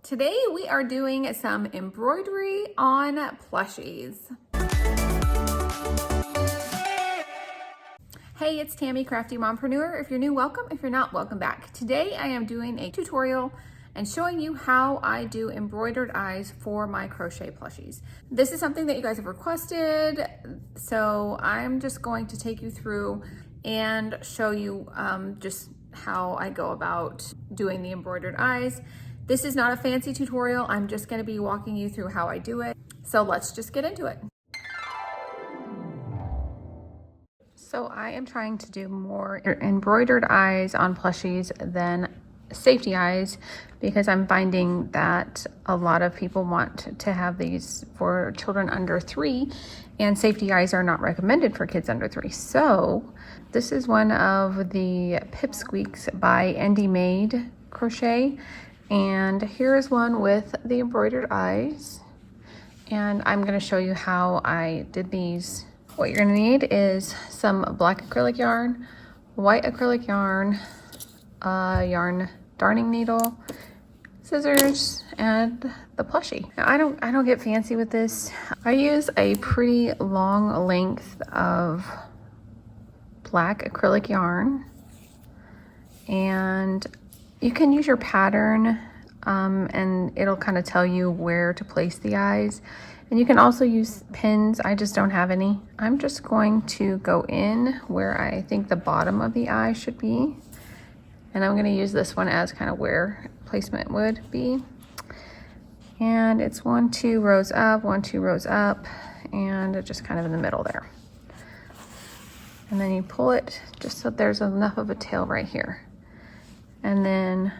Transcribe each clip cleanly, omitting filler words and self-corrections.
Today we are doing some embroidery on plushies. Hey, it's Tammy, Crafty Mompreneur. If you're new, welcome. If you're not, welcome back. Today I am doing a tutorial and showing you how I do embroidered eyes for my crochet plushies. This is something that you guys have requested, so I'm just going to take you through and show you just how I go about doing the embroidered eyes. This is not a fancy tutorial. I'm just going to be walking you through how I do it. So let's just get into it. So I am trying to do more embroidered eyes on plushies than safety eyes because I'm finding that a lot of people want to have these for children under 3 and safety eyes are not recommended for kids under 3. So this is one of the Pipsqueaks by Indie Made Crochet. And here is one with the embroidered eyes. And I'm going to show you how I did these. What you're going to need is some black acrylic yarn, white acrylic yarn, a yarn darning needle, scissors, and the plushie. Now, I don't get fancy with this. I use a pretty long length of black acrylic yarn, and you can use your pattern and it'll kind of tell you where to place the eyes. And you can also use pins. I just don't have any. I'm just going to go in where I think the bottom of the eye should be. And I'm going to use this one as kind of where placement would be. And it's 1, 2 rows up, 1, 2 rows up, and just kind of in the middle there. And then you pull it just so there's enough of a tail right here. And then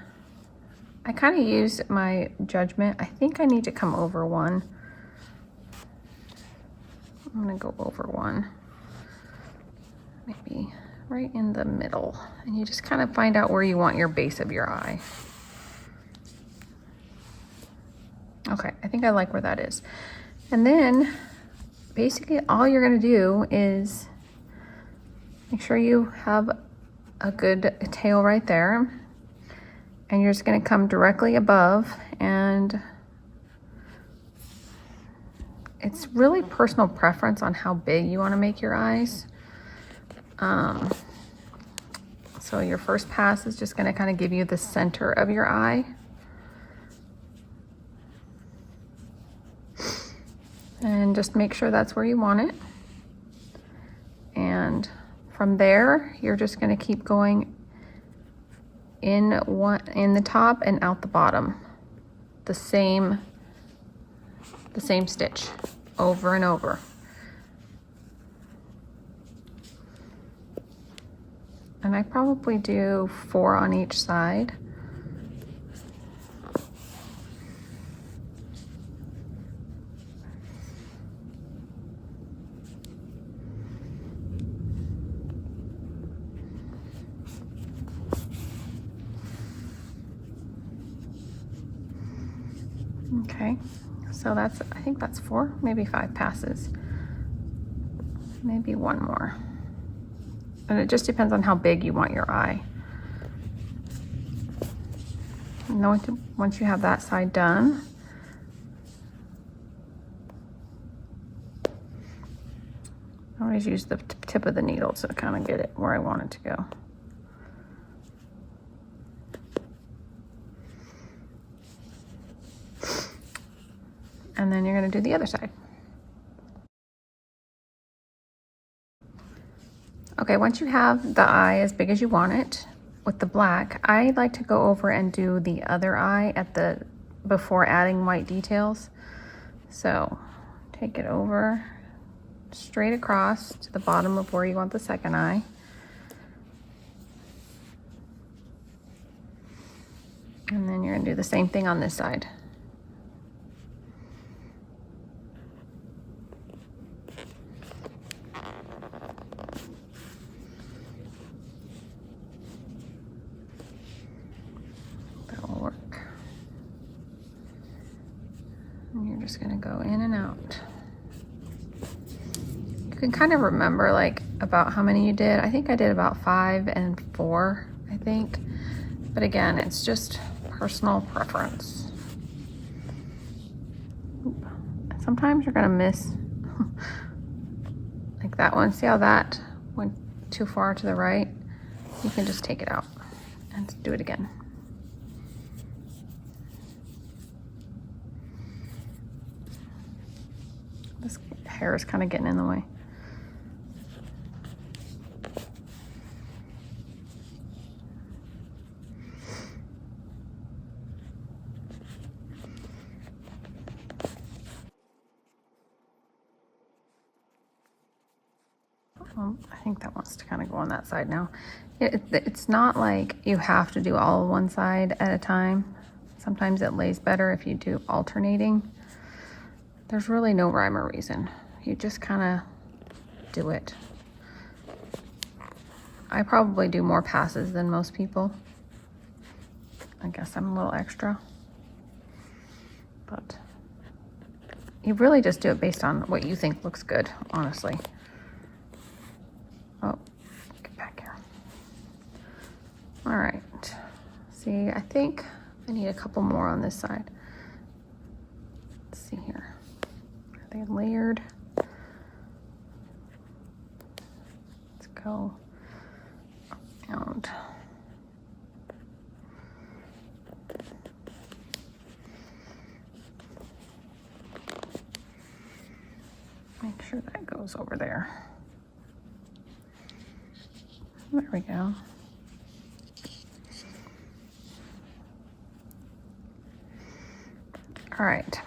I kind of use my judgment. I think I need to come over one. I'm gonna go over one, maybe right in the middle. And you just kind of find out where you want your base of your eye. Okay, I think I like where that is. And then basically all you're gonna do is make sure you have a good tail right there. And you're just going to come directly above, and it's really personal preference on how big you want to make your eyes. So your first pass is just going to kind of give you the center of your eye. And just make sure that's where you want it. And from there, you're just going to keep going in the top and out the bottom, the same stitch over and over. And I probably do 4 on each side. Okay, so I think that's 4, maybe 5 passes, maybe 1 more. And it just depends on how big you want your eye. And then once you have that side done, I always use the tip of the needle to kind of get it where I want it to go. And then you're going to do the other side. Okay, once you have the eye as big as you want it with the black, I like to go over and do the other eye before adding white details. So take it over straight across to the bottom of where you want the second eye. And then you're going to do the same thing on this side. Just gonna go in and out. You can kind of remember like about how many you did. I think I did about 5 and 4, I think. But again, it's just personal preference. Sometimes you're gonna miss like that one. See how that went too far to the right? You can just take it out and do it again. This hair is kind of getting in the way. I think that wants to kind of go on that side now. It's not like you have to do all one side at a time. Sometimes it lays better if you do alternating. There's really no rhyme or reason. You just kind of do it. I probably do more passes than most people. I guess I'm a little extra. But you really just do it based on what you think looks good, honestly. Oh, get back here. All right. See, I think I need a couple more on this side. Let's see here. Are they layered? Let's go around. Make sure that goes over there. There we go. All right,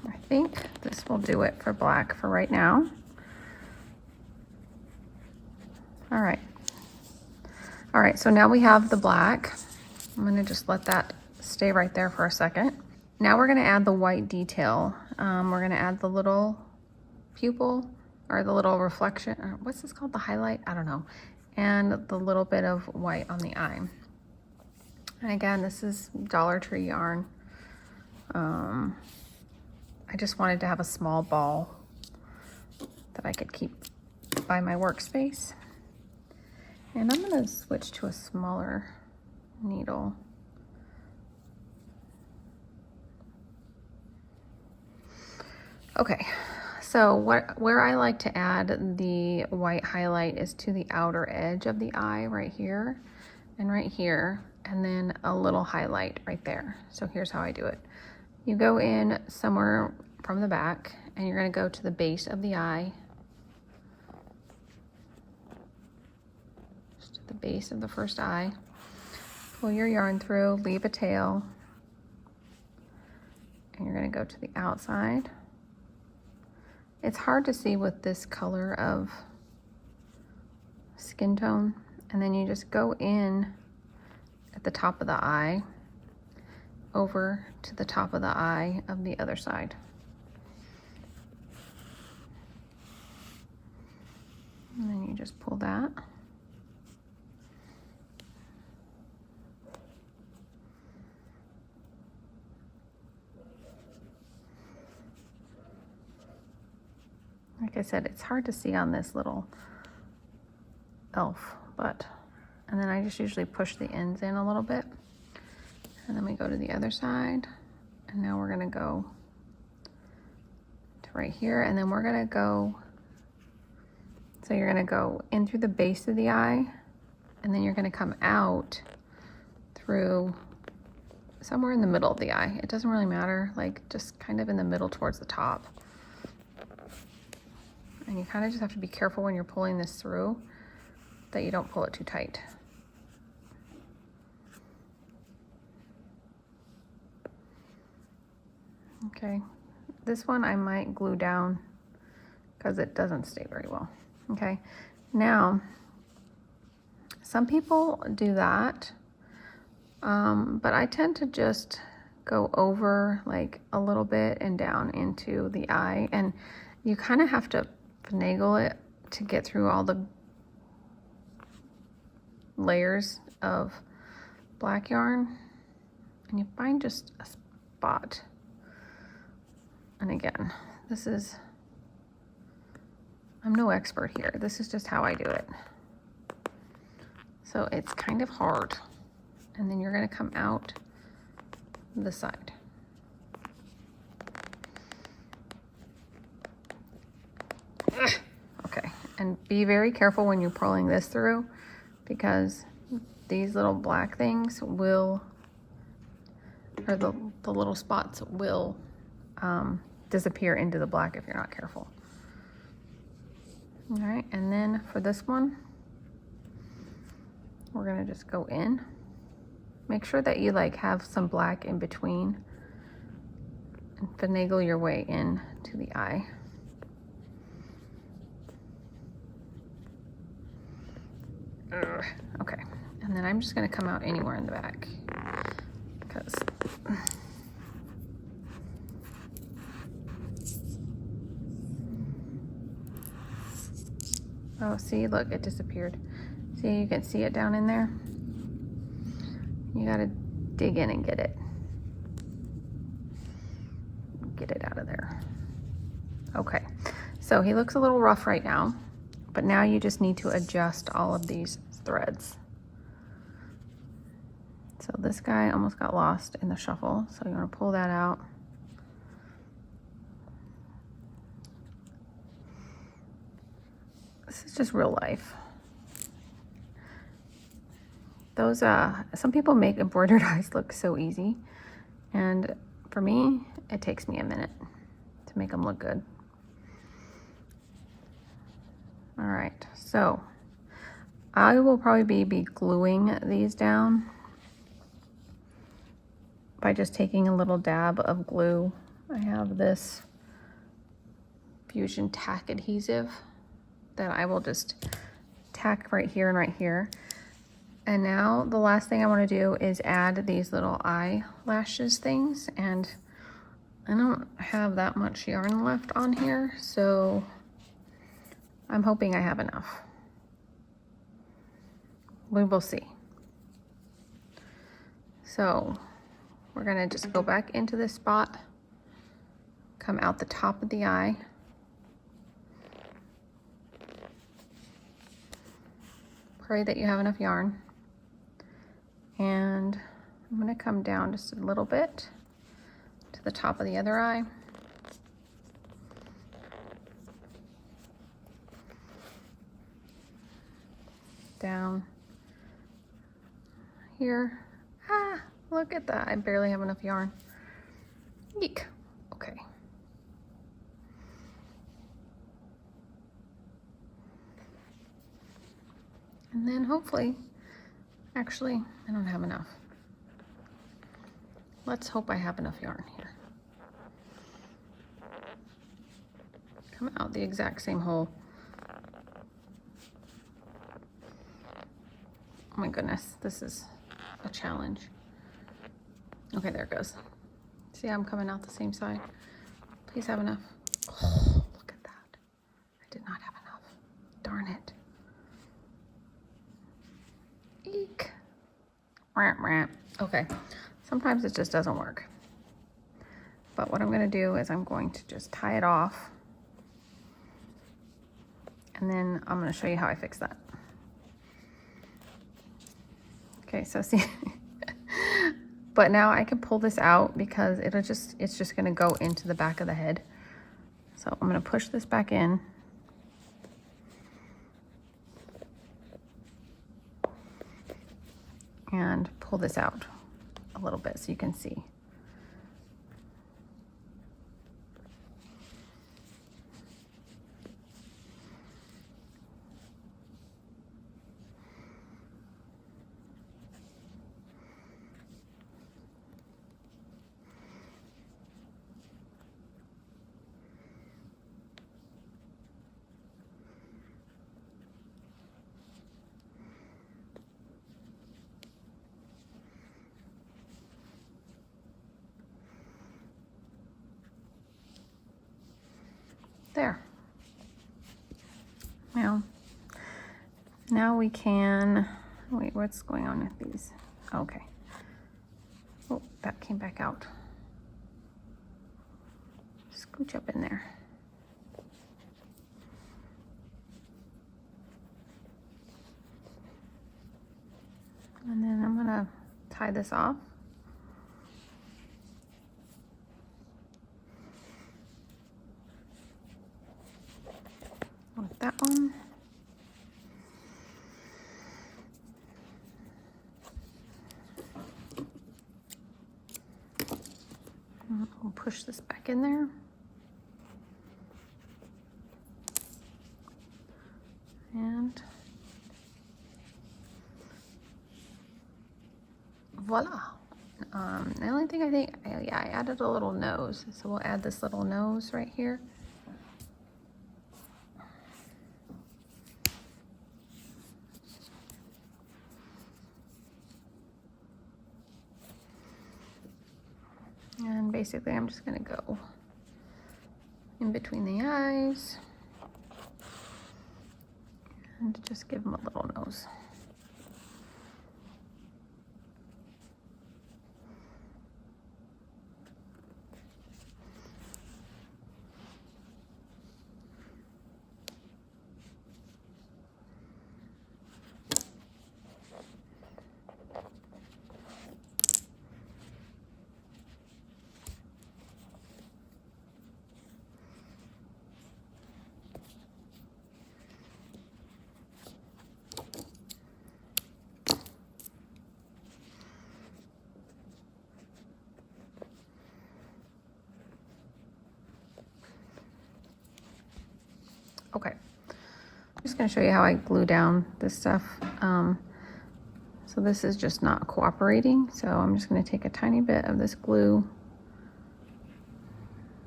I think this will do it for black for right now. All right. All right, so now we have the black. I'm gonna just let that stay right there for a second. Now we're gonna add the white detail. We're gonna add the little pupil or the little reflection, or what's this called? The highlight? I don't know. And the little bit of white on the eye. And again, this is Dollar Tree yarn. I just wanted to have a small ball that I could keep by my workspace. And I'm gonna switch to a smaller needle. Okay, so where I like to add the white highlight is to the outer edge of the eye right here and right here, and then a little highlight right there. So here's how I do it. You go in somewhere from the back and you're gonna go to the base of the eye, just at the base of the first eye. Pull your yarn through, leave a tail, and you're gonna go to the outside. It's hard to see with this color of skin tone, and then you just go in at the top of the eye over to the top of the eye of the other side. And then you just pull that. Like I said, it's hard to see on this little elf, and then I just usually push the ends in a little bit. And then we go to the other side, and now we're gonna go to right here, and then we're gonna go, so you're gonna go in through the base of the eye, and then you're gonna come out through somewhere in the middle of the eye. It doesn't really matter, like just kind of in the middle towards the top. And you kind of just have to be careful when you're pulling this through that you don't pull it too tight. Okay, this one I might glue down because it doesn't stay very well. Okay, now some people do that, but I tend to just go over like a little bit and down into the eye, and you kind of have to finagle it to get through all the layers of black yarn, and you find just a spot. And again, I'm no expert here. This is just how I do it. So it's kind of hard. And then you're gonna come out the side. And be very careful when you're pulling this through, because these little black things will, or the little spots will disappear into the black if you're not careful. All right, and then for this one, we're gonna just go in. Make sure that you like have some black in between and finagle your way in to the eye. Okay, and then I'm just gonna come out anywhere in the back because oh, see, look, it disappeared. See, you can see it down in there. You gotta dig in and get it. Get it out of there. Okay, so he looks a little rough right now, but now you just need to adjust all of these threads. So this guy almost got lost in the shuffle, so you want to pull that out. This is just real life. Those, some people make embroidered eyes look so easy, and for me, it takes me a minute to make them look good. All right, so I will probably be gluing these down by just taking a little dab of glue. I have this Fusion tack adhesive that I will just tack right here and right here. And now the last thing I want to do is add these little eyelashes things, and I don't have that much yarn left on here, so I'm hoping I have enough. We will see. So we're gonna just go back into this spot, come out the top of the eye, pray that you have enough yarn, and I'm gonna come down just a little bit to the top of the other eye. Down here. Ah, look at that. I barely have enough yarn. Eek. Okay. And then hopefully, actually, I don't have enough. Let's hope I have enough yarn here. Come out the exact same hole. Oh my goodness, this is a challenge. Okay, there it goes. See how I'm coming out the same side? Please have enough. Oh, look at that. I did not have enough. Darn it. Eek. Okay, sometimes it just doesn't work. But what I'm gonna do is I'm going to just tie it off, and then I'm gonna show you how I fix that. Okay, so see, but now I can pull this out because it's just gonna go into the back of the head. So I'm gonna push this back in. And pull this out a little bit so you can see. There. Now we can, wait, what's going on with these? Okay. Oh, that came back out. Scooch up in there. And then I'm gonna tie this off. With that one. We'll push this back in there. And voila. The only thing I added a little nose. So we'll add this little nose right here. And basically I'm just gonna go in between the eyes and just give them a little nose. Okay, I'm just going to show you how I glue down this stuff. So this is just not cooperating, so I'm just going to take a tiny bit of this glue,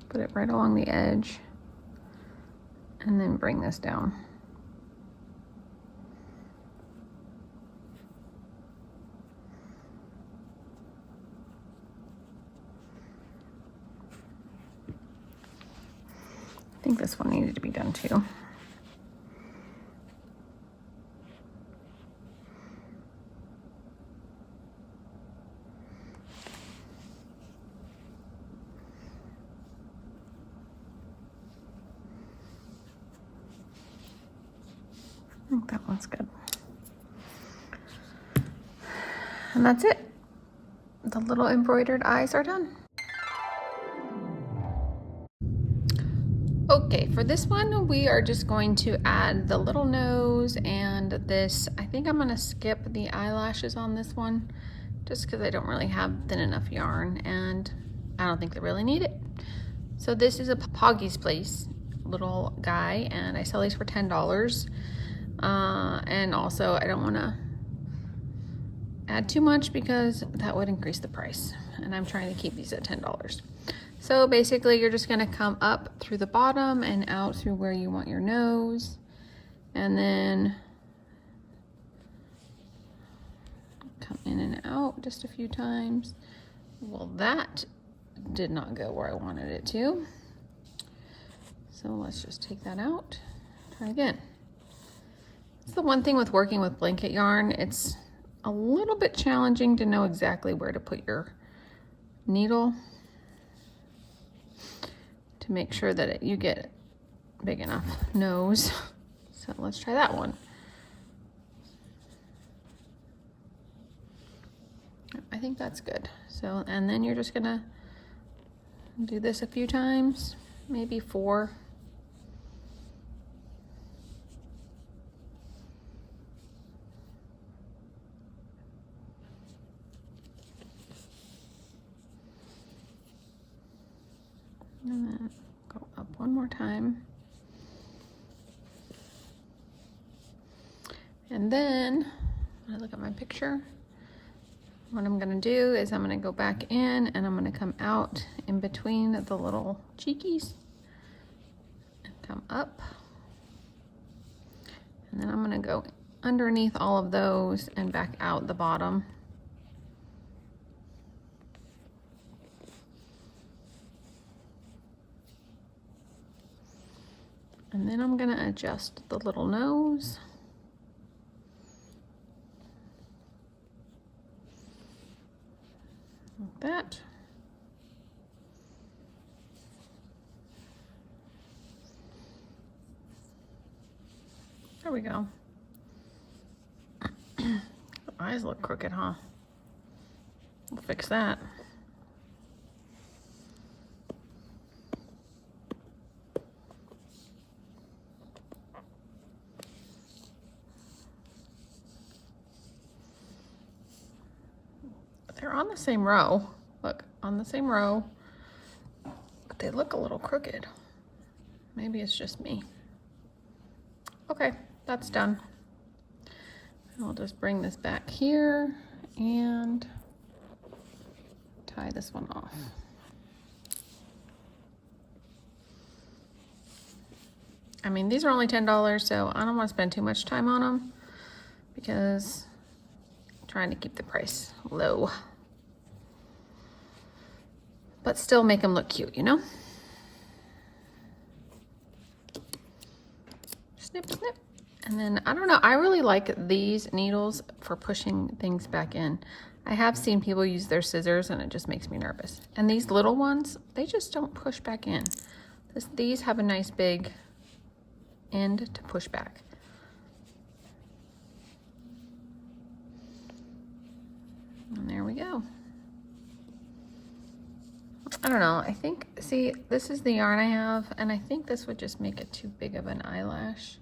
put it right along the edge, and then bring this down. I think this one needed to be done too. I think that one's good. And that's it. The little embroidered eyes are done. Okay, for this one, we are just going to add the little nose and this. I think I'm gonna skip the eyelashes on this one just because I don't really have thin enough yarn and I don't think they really need it. So this is a Poggy's Place little guy and I sell these for $10. And also I don't wanna add too much because that would increase the price and I'm trying to keep these at $10. So basically you're just gonna come up through the bottom and out through where you want your nose and then come in and out just a few times. Well, that did not go where I wanted it to. So let's just take that out, try again. It's the one thing with working with blanket yarn, it's a little bit challenging to know exactly where to put your needle to make sure that you get big enough nose. So let's try that one. I think that's good. So, and then you're just gonna do this a few times, maybe 4. And then go up one more time. And then, when I look at my picture, what I'm gonna do is I'm gonna go back in and I'm gonna come out in between the little cheekies and come up. And then I'm gonna go underneath all of those and back out the bottom. And then I'm gonna adjust the little nose. Like that. There we go. The eyes look crooked, huh? We'll fix that. They're on the same row. Look, on the same row. They look a little crooked. Maybe it's just me. Okay, that's done. I'll just bring this back here and tie this one off. I mean, these are only $10, so I don't want to spend too much time on them because I'm trying to keep the price low. But still make them look cute, you know? Snip, snip. And then, I don't know, I really like these needles for pushing things back in. I have seen people use their scissors and it just makes me nervous. And these little ones, they just don't push back in. These have a nice big end to push back. And there we go. I don't know, I think, see, this is the yarn I have, and I think this would just make it too big of an eyelash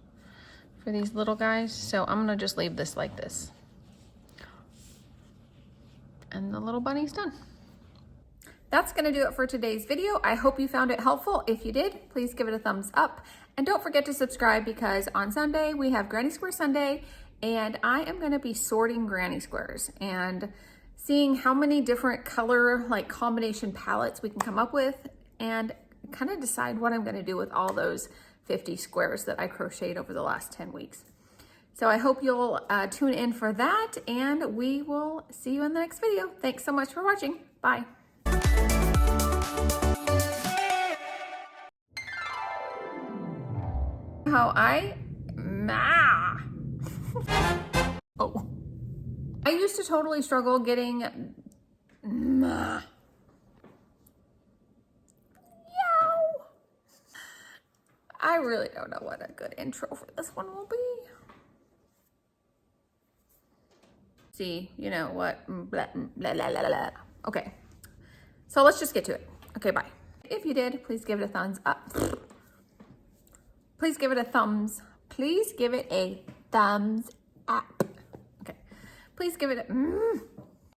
for these little guys, so I'm gonna just leave this like this. And the little bunny's done. That's gonna do it for today's video. I hope you found it helpful. If you did, please give it a thumbs up. And don't forget to subscribe because on Sunday we have Granny Square Sunday, and I am gonna be sorting granny squares and seeing how many different color like combination palettes we can come up with and kind of decide what I'm gonna do with all those 50 squares that I crocheted over the last 10 weeks. So I hope you'll tune in for that, and we will see you in the next video. Thanks so much for watching. Bye. How oh. I used to totally struggle getting Yow. I really don't know what a good intro for this one will be. See, you know what? Blah, blah, blah, blah, blah. Okay, so let's just get to it. Okay, bye. If you did, please give it a thumbs up. Please give it a thumbs. Please give it a thumbs up. Okay, please give it a